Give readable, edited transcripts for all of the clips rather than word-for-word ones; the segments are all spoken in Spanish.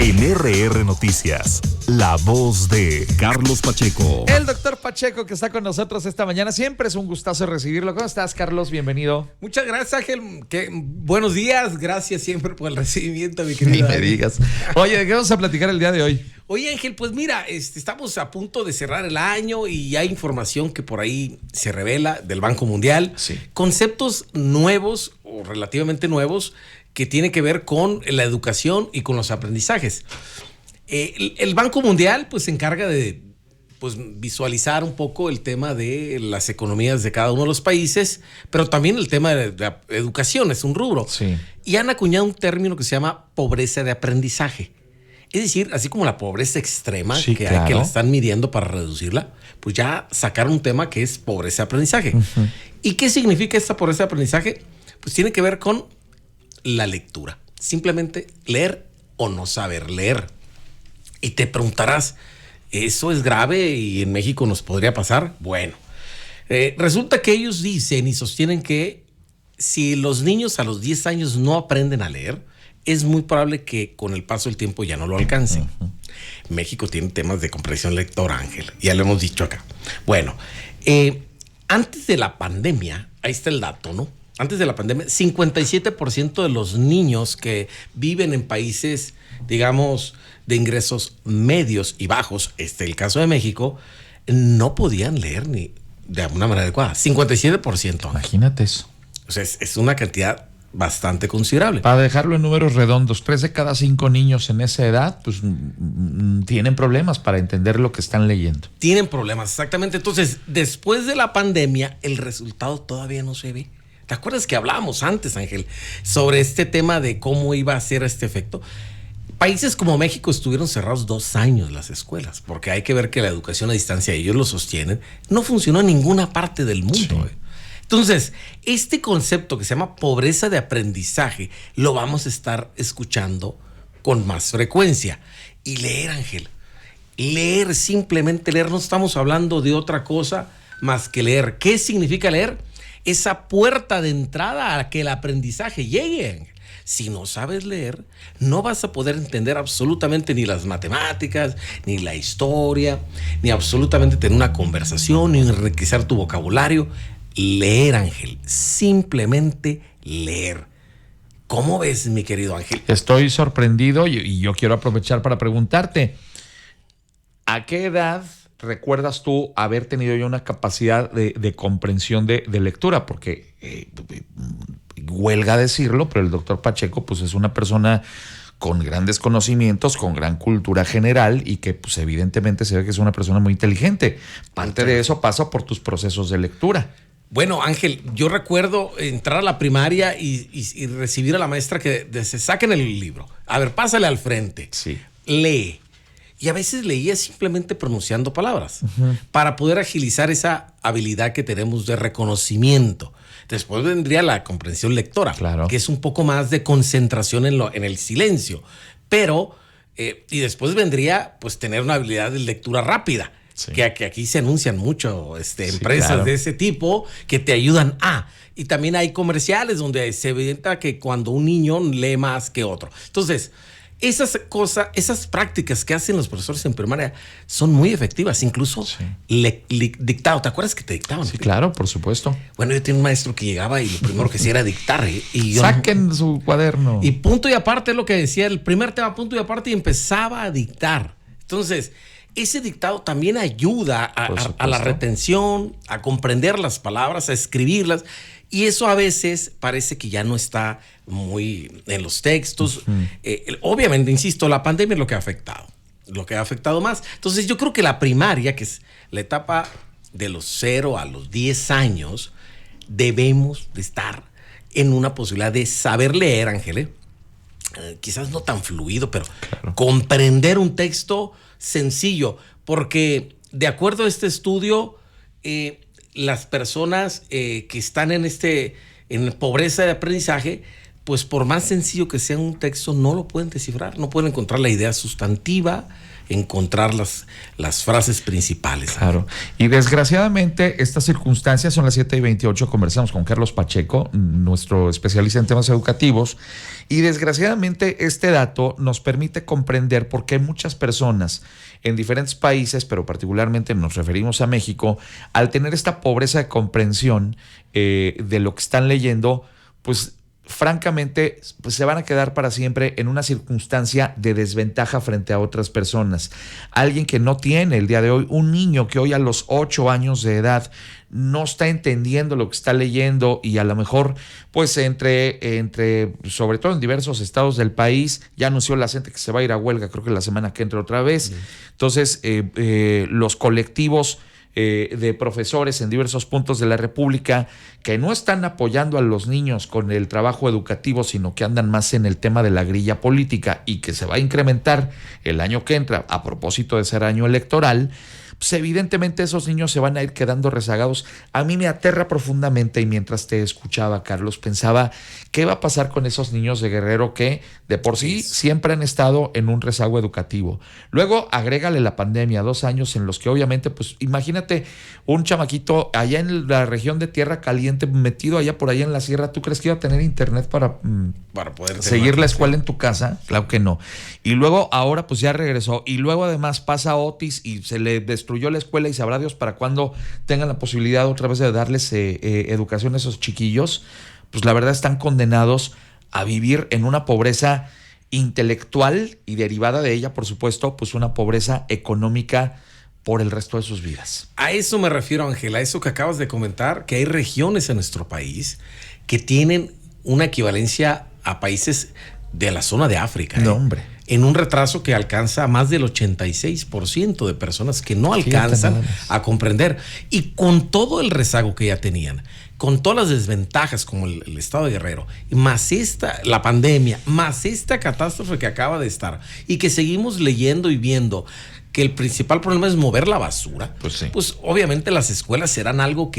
En RR Noticias, la voz de Carlos Pacheco. El doctor Pacheco, que está con nosotros esta mañana. Siempre es un gustazo recibirlo. ¿Cómo estás, Carlos? Bienvenido. Muchas gracias, Ángel. Buenos días. Gracias siempre por el recibimiento, mi querido. Ni me digas. Oye, ¿de qué vamos a platicar el día de hoy? Oye, Ángel, pues mira, estamos a punto de cerrar el año y hay información que por ahí se revela del Banco Mundial. Sí. Conceptos nuevos o relativamente nuevos que tienen que ver con la educación y con los aprendizajes. El Banco Mundial pues se encarga de visualizar un poco el tema de las economías de cada uno de los países, pero también el tema de la educación es un rubro. Sí. Y han acuñado un término que se llama pobreza de aprendizaje. Es decir, así como la pobreza extrema, sí, que claro, hay que la están midiendo para reducirla, pues ya sacaron un tema que es pobreza de aprendizaje. Uh-huh. ¿Y qué significa esta pobreza de aprendizaje? Pues tiene que ver con la lectura. Simplemente leer o no saber leer. Y te preguntarás, ¿eso es grave y en México nos podría pasar? Bueno, resulta que ellos dicen y sostienen que si los niños a los 10 años no aprenden a leer, es muy probable que con el paso del tiempo ya no lo alcancen. Uh-huh. México tiene temas de comprensión lectora, Ángel, ya lo hemos dicho acá. Bueno, antes de la pandemia, ahí está el dato, ¿no? Antes de la pandemia, 57% de los niños que viven en países, digamos, de ingresos medios y bajos, el caso de México, no podían leer ni de alguna manera adecuada. 57%. Imagínate eso. O sea, es una cantidad bastante considerable. Para dejarlo en números redondos, 3 de cada 5 niños en esa edad pues tienen problemas para entender lo que están leyendo. Tienen problemas, exactamente. Entonces, después de la pandemia, el resultado todavía no se ve. ¿Te acuerdas que hablábamos antes, Ángel, sobre este tema de cómo iba a ser este efecto? Países como México estuvieron cerrados 2 años las escuelas, porque hay que ver que la educación a distancia, ellos lo sostienen, no funcionó en ninguna parte del mundo. Sí. Entonces, este concepto que se llama pobreza de aprendizaje lo vamos a estar escuchando con más frecuencia. Y leer, Ángel, leer, simplemente leer, no estamos hablando de otra cosa más que leer. ¿Qué significa leer? Esa puerta de entrada a que el aprendizaje llegue, Ángel. Si no sabes leer, no vas a poder entender absolutamente ni las matemáticas, ni la historia, ni absolutamente tener una conversación, ni enriquecer tu vocabulario. Leer, Ángel, simplemente leer. ¿Cómo ves, mi querido Ángel? Estoy sorprendido y yo quiero aprovechar para preguntarte, ¿a qué edad recuerdas tú haber tenido ya una capacidad de comprensión de lectura? Porque huelga decirlo, pero el doctor Pacheco pues es una persona con grandes conocimientos, con gran cultura general y que pues evidentemente se ve que es una persona muy inteligente. Parte de eso pasa por tus procesos de lectura. Bueno, Ángel, yo recuerdo entrar a la primaria y recibir a la maestra que se saquen el libro. A ver, pásale al frente. Sí. Lee. Y a veces leía simplemente pronunciando palabras, uh-huh, para poder agilizar esa habilidad que tenemos de reconocimiento. Después vendría la comprensión lectora, claro, que es un poco más de concentración en el silencio. Pero, y después vendría pues tener una habilidad de lectura rápida. Sí. Que aquí se anuncian mucho empresas, claro, de ese tipo que te ayudan a. Y también hay comerciales donde se evidencia que cuando un niño lee más que otro. Entonces, esas prácticas que hacen los profesores en primaria son muy efectivas. Incluso sí, dictado. ¿Te acuerdas que te dictaban? Sí, claro, por supuesto. Bueno, yo tenía un maestro que llegaba y lo primero que hacía era dictar. Y yo saquen su cuaderno. Y punto y aparte es lo que decía. El primer tema, punto y aparte, y empezaba a dictar. Entonces, ese dictado también ayuda a la retención, a comprender las palabras, a escribirlas. Y eso a veces parece que ya no está muy en los textos. Uh-huh. Obviamente, insisto, la pandemia es lo que ha afectado más. Entonces, yo creo que la primaria, que es la etapa de los 0 a los 10 años, debemos de estar en una posibilidad de saber leer, Ángel. Quizás no tan fluido, pero claro, comprender un texto sencillo, porque de acuerdo a este estudio, las personas que están en pobreza de aprendizaje, pues por más sencillo que sea un texto, no lo pueden descifrar, no pueden encontrar la idea sustantiva, encontrar las frases principales. Claro. Y desgraciadamente estas circunstancias son las 7:28. Conversamos con Carlos Pacheco, nuestro especialista en temas educativos. Y desgraciadamente este dato nos permite comprender por qué muchas personas en diferentes países, pero particularmente nos referimos a México, al tener esta pobreza de comprensión de lo que están leyendo, pues francamente, pues se van a quedar para siempre en una circunstancia de desventaja frente a otras personas. Alguien que no tiene el día de hoy, un niño que hoy a los 8 años de edad no está entendiendo lo que está leyendo y a lo mejor, pues entre sobre todo en diversos estados del país, ya anunció la gente que se va a ir a huelga, creo que la semana que entra otra vez. Entonces, los colectivos de profesores en diversos puntos de la República que no están apoyando a los niños con el trabajo educativo, sino que andan más en el tema de la grilla política y que se va a incrementar el año que entra a propósito de ser año electoral, pues evidentemente esos niños se van a ir quedando rezagados. A mí me aterra profundamente, y mientras te escuchaba, Carlos, pensaba qué va a pasar con esos niños de Guerrero que de por sí siempre han estado en un rezago educativo. Luego agrégale la pandemia, 2 años en los que obviamente, pues imagínate un chamaquito allá en la región de Tierra Caliente, metido allá por allá en la sierra. ¿Tú crees que iba a tener internet para poder seguir la escuela en tu casa? Claro que no. Y luego ahora pues ya regresó, y luego además pasa Otis y se le destruyó la escuela, y sabrá Dios para cuándo tengan la posibilidad otra vez de darles educación a esos chiquillos. Pues la verdad están condenados a vivir en una pobreza intelectual y derivada de ella, por supuesto, pues una pobreza económica por el resto de sus vidas. A eso me refiero, Ángel, a eso que acabas de comentar, que hay regiones en nuestro país que tienen una equivalencia a países de la zona de África. No, hombre. En un retraso que alcanza a más del 86% de personas que no alcanzan a comprender. Y con todo el rezago que ya tenían, con todas las desventajas como el estado de Guerrero, más la pandemia, más esta catástrofe que acaba de estar, y que seguimos leyendo y viendo que el principal problema es mover la basura, pues sí. Pues obviamente las escuelas serán algo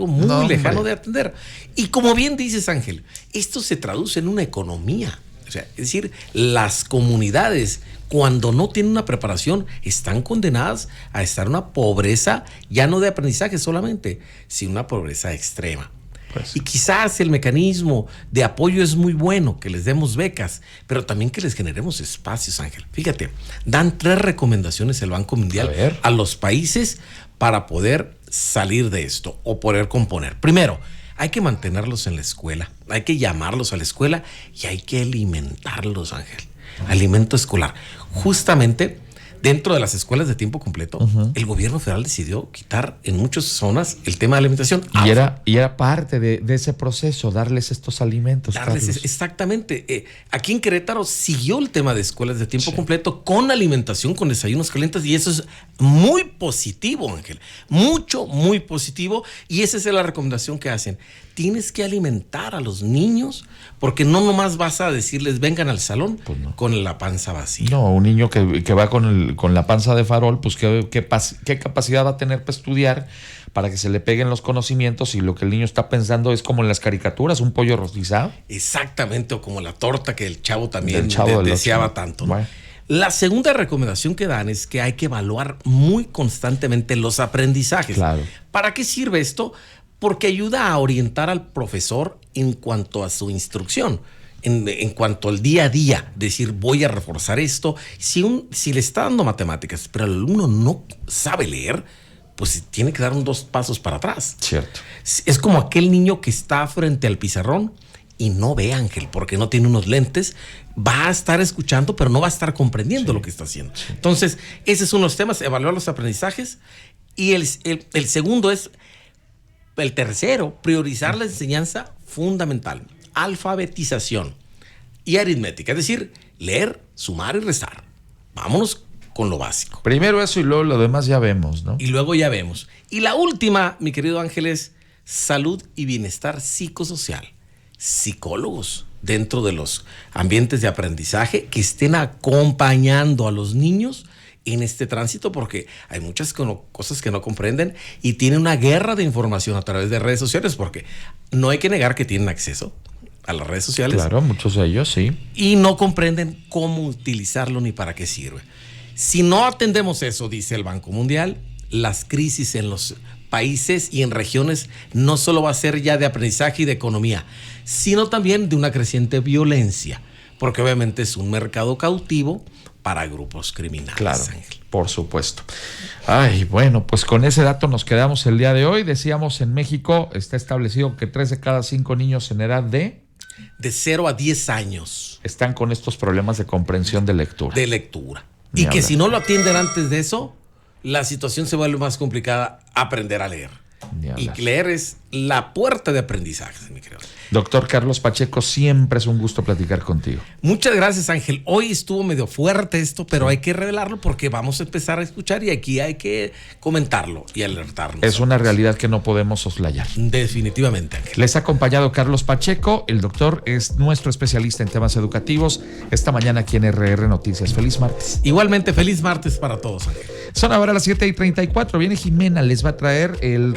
muy lejano de atender. Y como bien dices, Ángel, esto se traduce en una economía. O sea, es decir, las comunidades, cuando no tienen una preparación, están condenadas a estar en una pobreza, ya no de aprendizaje solamente, sino una pobreza extrema. Pues. Y quizás el mecanismo de apoyo es muy bueno, que les demos becas, pero también que les generemos espacios, Ángel. Fíjate, dan 3 recomendaciones el Banco Mundial a los países para poder salir de esto o poder componer. Primero, hay que mantenerlos en la escuela, hay que llamarlos a la escuela y hay que alimentarlos, Ángel. Alimento escolar. Justamente dentro de las escuelas de tiempo completo, el gobierno federal decidió quitar en muchas zonas el tema de alimentación. Y era parte de ese proceso, darles estos alimentos. Exactamente. Aquí en Querétaro siguió el tema de escuelas de tiempo completo con alimentación, con desayunos calientes, y eso es muy positivo, Ángel. Muy positivo. Y esa es la recomendación que hacen. Tienes que alimentar a los niños, porque no nomás vas a decirles vengan al salón con la panza vacía. No, un niño que va con la panza de farol, pues qué capacidad va a tener para estudiar, para que se le peguen los conocimientos, y lo que el niño está pensando es como en las caricaturas, un pollo rostizado. Exactamente, o como la torta que el chavo también deseaba tanto, ¿no? Bueno. La segunda recomendación que dan es que hay que evaluar muy constantemente los aprendizajes. Claro. ¿Para qué sirve esto? Porque ayuda a orientar al profesor en cuanto a su instrucción, en cuanto al día a día, decir voy a reforzar esto. Si le está dando matemáticas, pero el alumno no sabe leer, pues tiene que dar 2 pasos para atrás. Cierto. Es como aquel niño que está frente al pizarrón y no ve, Ángel, porque no tiene unos lentes, va a estar escuchando, pero no va a estar comprendiendo lo que está haciendo. Sí. Entonces, ese es uno de los temas, evaluar los aprendizajes. Y el segundo es... El tercero, priorizar la enseñanza fundamental, alfabetización y aritmética, es decir, leer, sumar y restar. Vámonos con lo básico. Primero eso y luego lo demás ya vemos, ¿no? Y luego ya vemos. Y la última, mi querido Ángel, es salud y bienestar psicosocial. Psicólogos dentro de los ambientes de aprendizaje que estén acompañando a los niños en este tránsito, porque hay muchas cosas que no comprenden y tienen una guerra de información a través de redes sociales, porque no hay que negar que tienen acceso a las redes sociales. Claro, muchos de ellos, sí. Y no comprenden cómo utilizarlo ni para qué sirve. Si no atendemos eso, dice el Banco Mundial, las crisis en los países y en regiones no solo va a ser ya de aprendizaje y de economía, sino también de una creciente violencia, porque obviamente es un mercado cautivo para grupos criminales. Claro, Ángel. por supuesto. Ay, bueno, pues con ese dato nos quedamos el día de hoy. Decíamos, en México está establecido que 3 de cada 5 niños en edad de 0 a 10 años están con estos problemas de comprensión de lectura. de lectura. Ni Y que hablar. si no lo atienden antes de eso, la situación se vuelve más complicada, aprender a leer. Ni Y hablar. leer es la puerta de aprendizaje, mi querido. Doctor Carlos Pacheco, siempre es un gusto platicar contigo. Muchas gracias, Ángel. Hoy estuvo medio fuerte esto, pero hay que revelarlo porque vamos a empezar a escuchar y aquí hay que comentarlo y alertarnos. Es una realidad que no podemos soslayar. Definitivamente, Ángel. Les ha acompañado Carlos Pacheco. El doctor es nuestro especialista en temas educativos. Esta mañana aquí en RR Noticias. Feliz martes. Igualmente, feliz martes para todos, Ángel. Son ahora las 7:34. Viene Jimena, les va a traer el